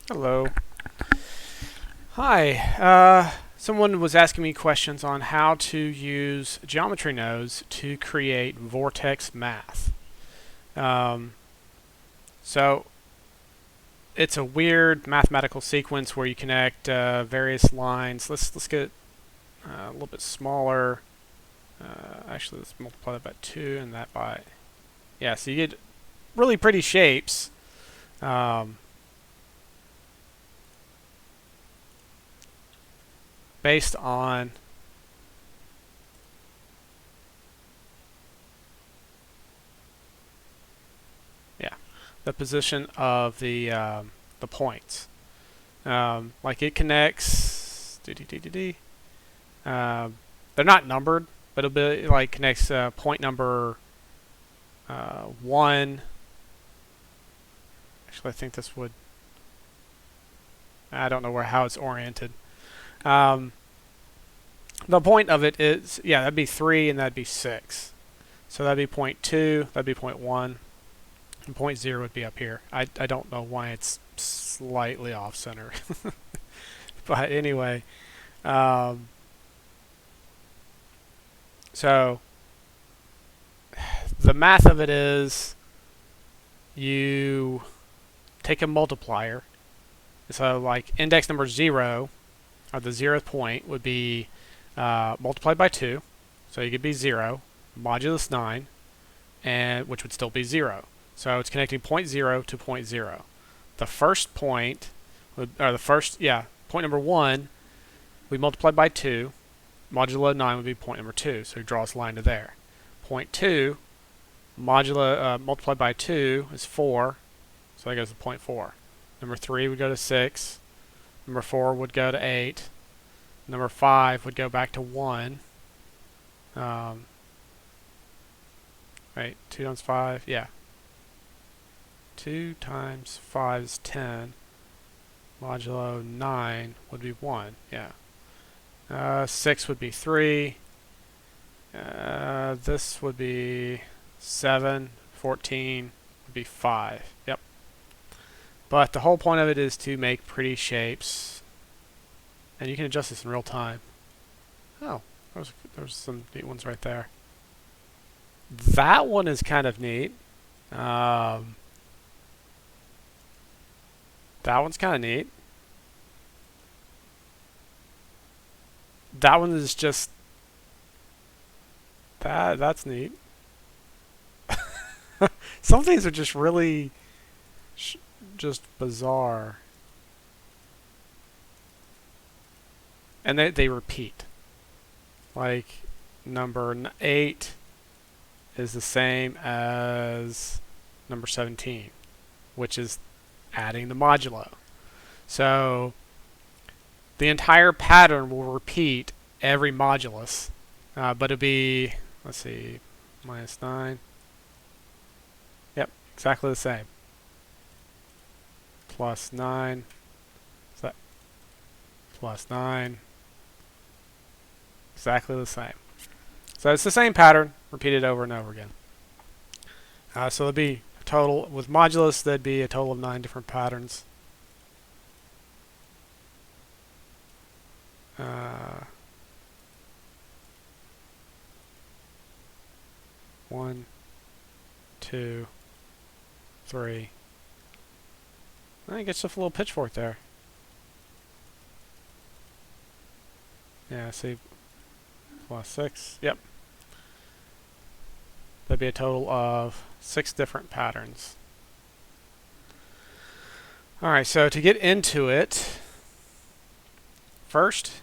Hello. Hi. Someone was asking me questions on how to use geometry nodes to create Vortex math. Um, so it's a weird mathematical sequence where you connect various lines. Let's get a little bit smaller. Actually, let's multiply that by 2 and that by yeah. So you get really pretty shapes. Um, Based on yeah, the position of the points. Like it connects. Um, they're not numbered, but it'll be like connects point number 1. Actually, I think this would. I don't know how it's oriented. Um, the point of it is, yeah, that'd be 3 and that'd be 6. So that'd be point 2, that'd be point 1, and point 0 would be up here. I don't know why it's slightly off center. But anyway, um, so the math of it is you take a multiplier. So like index number 0, or the 0th point, would be multiplied by 2. So you could be 0, modulus 9, and which would still be 0. So it's connecting point 0 to point 0. The first point, point number 1, we multiply by 2. Modulo 9 would be point number 2. So you draw this line to there. Point 2, multiplied by 2 is 4. So that goes to point 4. Number 3 would go to 6. Number 4 would go to 8. Number 5 would go back to 1. Right, 2 times 5, yeah. 2 times 5 is 10. Modulo 9 would be 1, yeah. 6 would be 3. This would be 7. 14 would be 5. Yep. But the whole point of it is to make pretty shapes. And you can adjust this in real time. Oh, there's some neat ones right there. That one is kind of neat. That one's kind of neat. That one is just that's neat. Some things are just really just bizarre, and they repeat. Like number 8 is the same as number 17, which is adding the modulo. So the entire pattern will repeat every modulus, but it'll be, let's see, minus 9. Yep, exactly the same. Plus 9. So plus 9. Exactly the same. So it's the same pattern, repeated over and over again. So there'd be a total, with modulus, there'd be a total of 9 different patterns. 1, 2, 3. I think it's just a little pitchfork there. Yeah, see, plus 6. Yep. That'd be a total of 6 different patterns. Alright, so to get into it, first,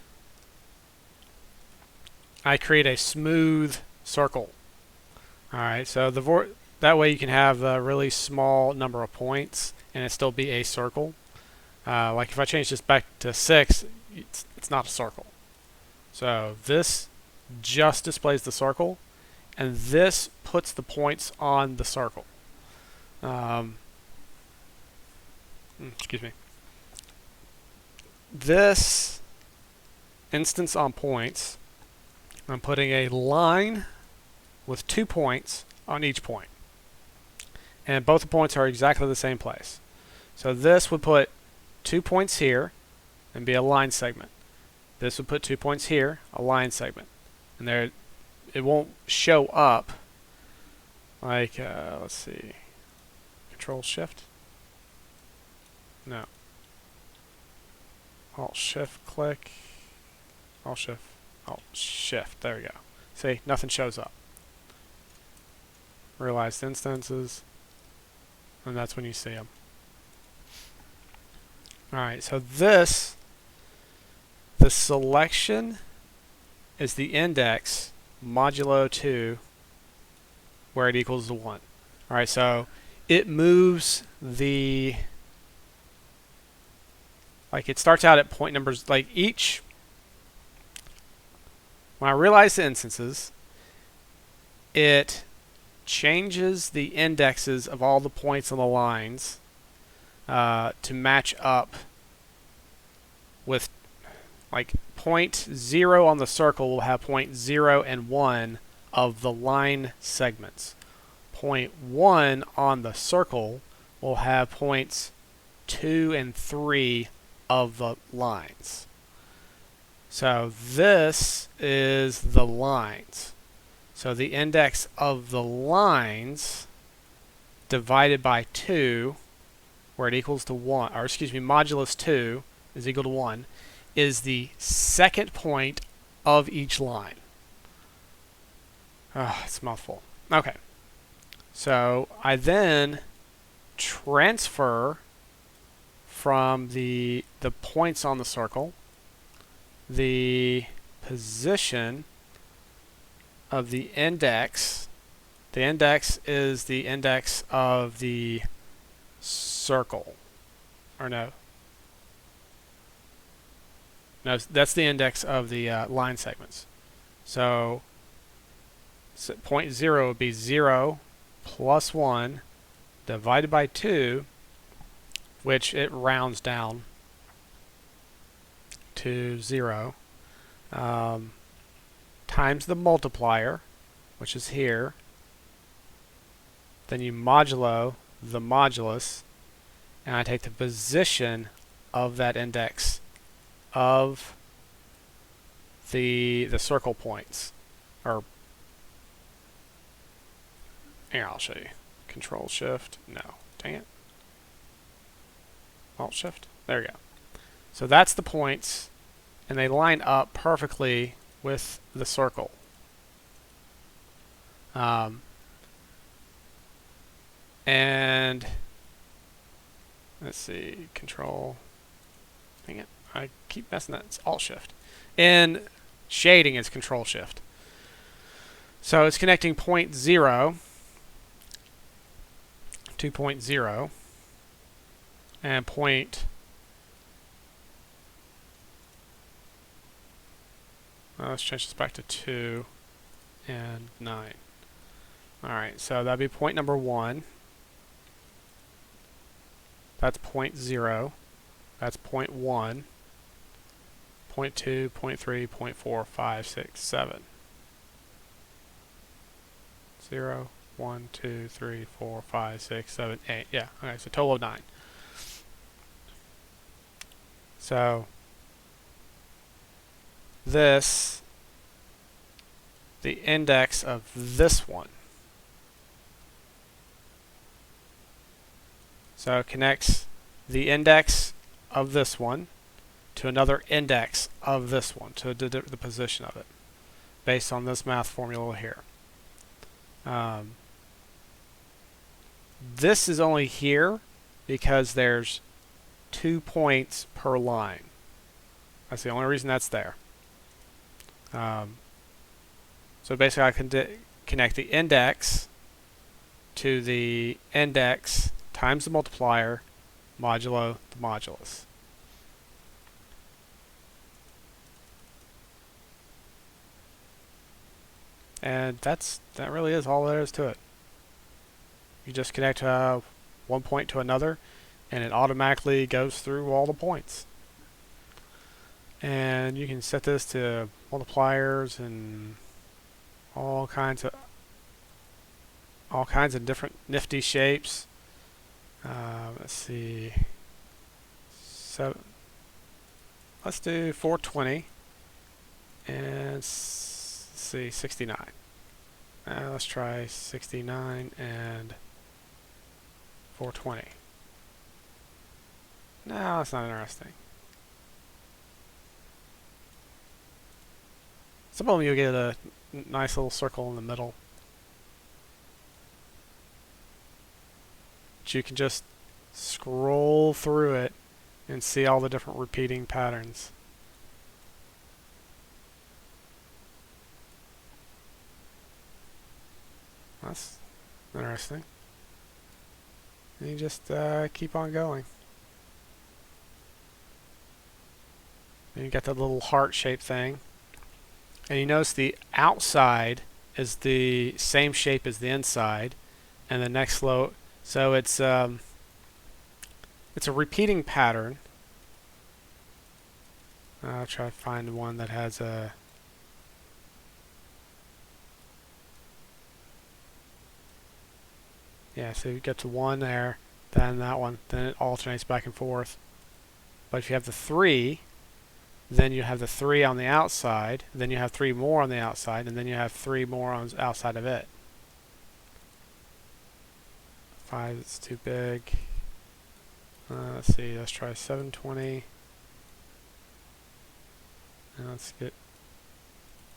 I create a smooth circle. Alright, so that way you can have a really small number of points and it still be a circle. Like if I change this back to 6, it's not a circle. So this just displays the circle, and this puts the points on the circle. Excuse me. This instance on points, I'm putting a line with 2 points on each point. And both the points are exactly the same place. So this would put 2 points here and be a line segment. This would put 2 points here, a line segment. And there, it won't show up like, let's see, Control Shift? No. Alt Shift click, Alt Shift, Alt Shift, there we go. See, nothing shows up. Realized instances, and that's when you see them. Alright, so this, the selection is the index modulo 2 where it equals to 1. Alright, so it moves the, like it starts out at point numbers, like each, when I realize the instances, it changes the indexes of all the points on the lines to match up with, like, point 0 on the circle will have point 0 and 1 of the line segments. Point 1 on the circle will have points 2 and 3 of the lines. So this is the lines. So the index of the lines divided by 2, where it equals to 1, or excuse me, modulus 2 is equal to 1, is the second point of each line. It's a mouthful. Okay. So I then transfer from the points on the circle the position of the index. The index is the index of the circle. Or no. No, that's the index of the line segments. So point 0 would be 0 plus 1 divided by 2, which it rounds down to 0, times the multiplier, which is here. Then you modulo the modulus, and I take the position of that index of the circle points. Or here, I'll show you. Control Shift. No, dang it. Alt Shift. There we go. So that's the points, and they line up perfectly with the circle. And let's see, Control. Dang it, I keep messing that. It's Alt Shift. And shading is Control Shift. So it's connecting point 0 to point 0 and point. Let's change this back to 2 and 9. Alright, so that'd be point number 1. That's point 0. That's point 1. Point 2, point 3, point 4, 5, 6, 7. 0, 1, 2, 3, 4, 5, 6, 7, 8. Yeah, okay, so total of 9. So this, the index of this one. So it connects the index of this one to another index of this one, to the position of it, based on this math formula here. This is only here because there's 2 points per line. That's the only reason that's there. So basically I can connect the index to the index times the multiplier modulo the modulus. And that really is all there is to it. You just connect one point to another, and it automatically goes through all the points. And you can set this to multipliers and all kinds of different nifty shapes. Let's see, So let's do 420 and let's see 69. Let's try 69 and 420. No, that's not interesting. Some of them you'll get a nice little circle in the middle. But you can just scroll through it and see all the different repeating patterns. That's interesting. And you just keep on going. And you got that little heart-shaped thing. And you notice the outside is the same shape as the inside, and the next low. So it's a repeating pattern. I'll try to find one that has a. Yeah, so you get to one there, then that one, then it alternates back and forth. But if you have the 3, then you have the 3 on the outside, then you have 3 more on the outside, and then you have 3 more on the outside of it. 5 is too big. Let's see, let's try 720. And let's get.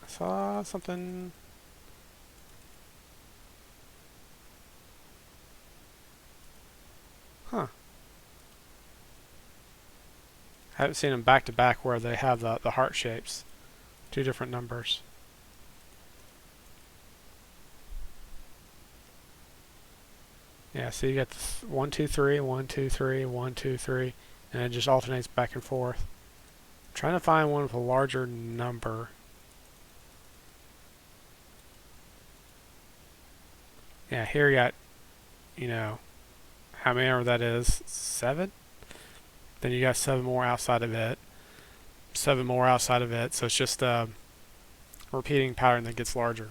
I saw something. Huh. I haven't seen them back to back where they have the heart shapes. 2 different numbers. Yeah, so you got 1, 2, 3, 1, 2, 3, 1, 2, 3, and it just alternates back and forth. I'm trying to find one with a larger number. Yeah, here you got, how many ever that is, 7? Then you got 7 more outside of it, 7 more outside of it, so it's just a repeating pattern that gets larger.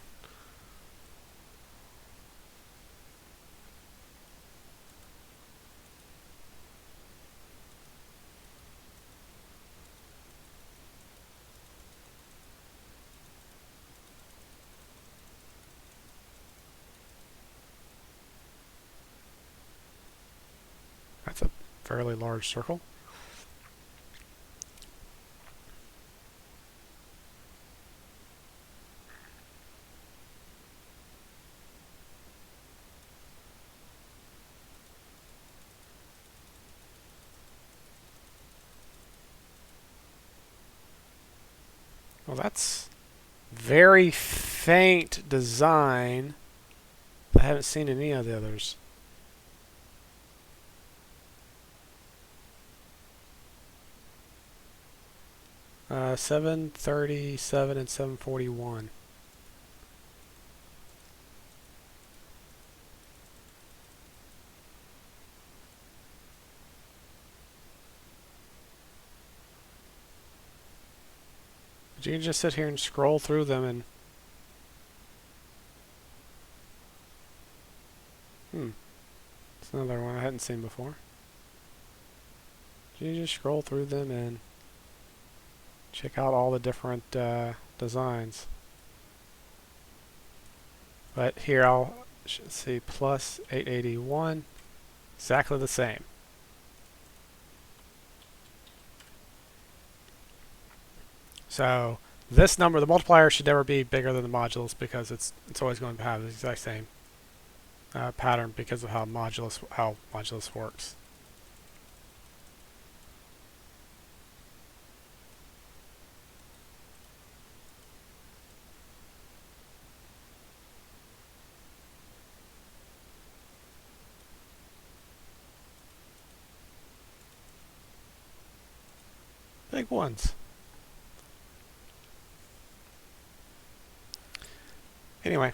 That's a fairly large circle. Well, that's very faint design that I haven't seen in any of the others. Uh, 737 and 741. But you can just sit here and scroll through them and it's another one I hadn't seen before. You just scroll through them and check out all the different designs. But here I'll see plus 881, exactly the same. So this number, the multiplier, should never be bigger than the modulus because it's always going to have the exact same pattern because of how modulus works. Big ones. Anyway,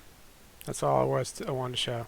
that's all I wanted to show.